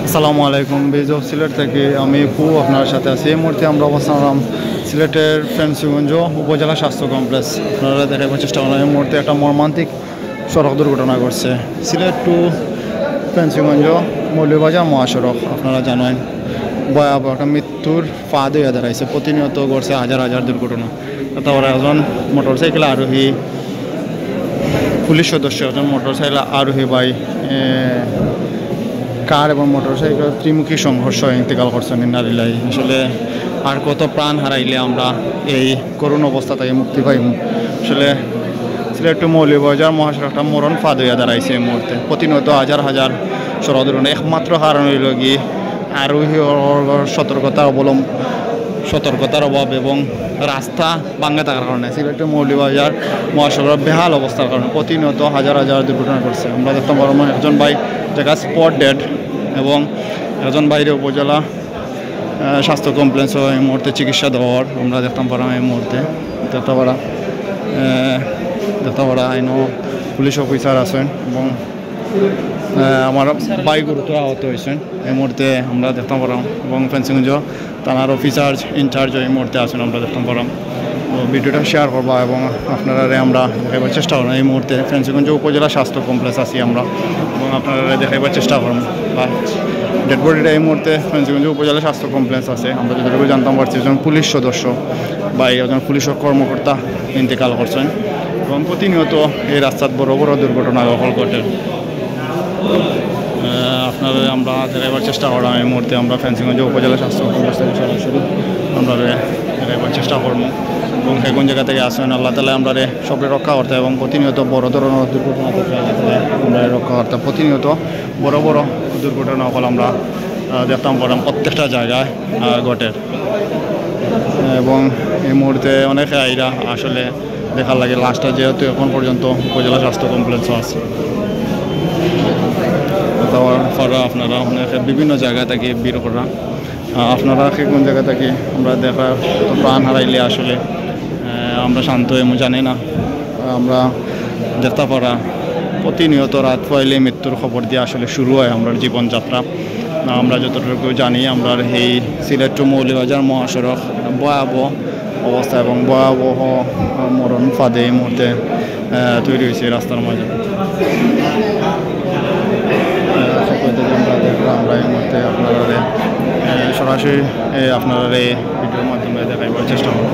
আসসালামু আলাইকুম। Base of Sylhet থেকে আমি পু আপনার সাথে আছি। এই মুহূর্তে আমরা অবস্থান সিলেটের ফেন্সিগঞ্জ উপজেলা স্বাস্থ্য কমপ্লেক্স। আপনারা দেখাবার চেষ্টা করেন, এই মুহূর্তে একটা মর্মান্তিক সড়ক দুর্ঘটনা ঘটছে। সিলেট টু ফেন্সিগঞ্জ মৌলভীবাজার মহাসড়ক, আপনারা জানেন ভয়াবহ একটা মৃত্যুর ফাঁদ হয়ে দাঁড়াইছে। প্রতিনিয়ত ঘটছে হাজার হাজার দুর্ঘটনা। তারপরে একজন মোটরসাইকেল আরোহী পুলিশ সদস্য, একজন মোটরসাইকেল আরোহী ভাই কার এবং মোটরসাইকেল ত্রিমুখী সংঘর্ষ ইন্তেকাল করছেন। ইন্নালিল্লাহি। আসলে আর কত প্রাণ হারাইলে আমরা এই করুণ অবস্থা থেকে মুক্তি পাইব। আসলে সিলেট টু মৌলভীবাজার মহাসড়কটা মরণ ফাঁদ হইয়া দাঁড়াইছে এই মুহূর্তে। প্রতিনিয়ত হাজার হাজার সড়ক দুর্ঘটনা। একমাত্র কারণ হইল কি আরোহী সতর্কতার অভাব এবং রাস্তা ভাঙে থাকার কারণে। সিলেট টু মৌলভীবাজার মহাসড়কের বেহাল অবস্থার কারণে প্রতিনিয়ত হাজার হাজার দুর্ঘটনা করছে। আমরা দেখতে পারব একজন ভাই জায়গা স্পট ডেড এবং একজন বাইরে উপজেলা স্বাস্থ্য কমপ্লেক্স এই মুহূর্তে চিকিৎসা দেওয়ার আমরা দেখতাম পারাম। এই মুহূর্তে দেখতে পারা আইনও পুলিশ অফিসার আছেন এবং আমার ভাই গুরুতর আহত হয়েছেন এই মুহূর্তে আমরা দেখতাম পারাম। এবং ফেন্সিগঞ্জ থানার অফিসার ইনচার্জ এই মুহূর্তে আছেন, আমরা দেখতাম পারাম। ভিডিওটা শেয়ার করবা এবং আপনারা আমরা দেখাবার চেষ্টা করবেন। এই মুহূর্তে ফেন্সিগঞ্জ উপজেলা স্বাস্থ্য কমপ্লেক্স আছি আমরা এবং আপনারা দেখাবার চেষ্টা করবেন। বা ডেড বডিটা এই মুহূর্তে ফেন্সিগঞ্জ উপজেলা স্বাস্থ্য কমপ্লেক্স আছে। আমরা যতটুকু জানতাম পারছি একজন পুলিশ সদস্য বা একজন পুলিশ কর্মকর্তা ইন্তেকাল করছেন এবং প্রতিনিয়ত এই রাস্তার বড় বড় দুর্ঘটনা ঘটে। আপনারা আমরা দেখাবার চেষ্টা করলাম। এই মুহূর্তে আমরা ফেন্সিগঞ্জ উপজেলা স্বাস্থ্য কমপ্লেক্স থেকে সরাসরি আমরা দেখাবার চেষ্টা করবো এবং কোন জায়গা থেকে আসেন আল্লাহ তালা আমরা সবরে রক্ষা করতে এবং প্রতিনিয়ত বড় ধরনের দুর্ঘটনা থেকে আল্লাহ তালা আমরা রক্ষা করতে। প্রতিনিয়ত বড় বড় দুর্ঘটনা হল আমরা দেখতাম পারলাম প্রত্যেকটা জায়গায় ঘটে এবং এই মুহূর্তে অনেকে আইরা আসলে দেখার লাগে লাস্টটা যেহেতু এখন পর্যন্ত উপজেলা স্বাস্থ্য কমপ্লেক্সও আছে। আপনারা অনেকে বিভিন্ন জায়গা থেকে বের করা আপনারা কোন জায়গা থেকে আমরা দেখা তো প্রাণ হারাইলে আসলে আমরা শান্ত এমন জানি না। আমরা দেখতে পারা প্রতিনিয়ত রাত পাইলে মৃত্যুর খবর দিয়ে আসলে শুরু হয় আমরা জীবনযাত্রা। আমরা যতটুকু জানি আমরা এই সিলেট টু মৌলভীবাজার মহাসড়ক ভয়াবহ অবস্থা এবং ভয়াবহ মরণ ফাঁদে এই মুহূর্তে তৈরি হয়েছে রাস্তার মাঝে। আমরা দেখলাম আমরা এই মুহূর্তে আপনারা সরাসরি আপনারা এই ভিডিওর মাধ্যমে দেখাইবার চেষ্টা করব।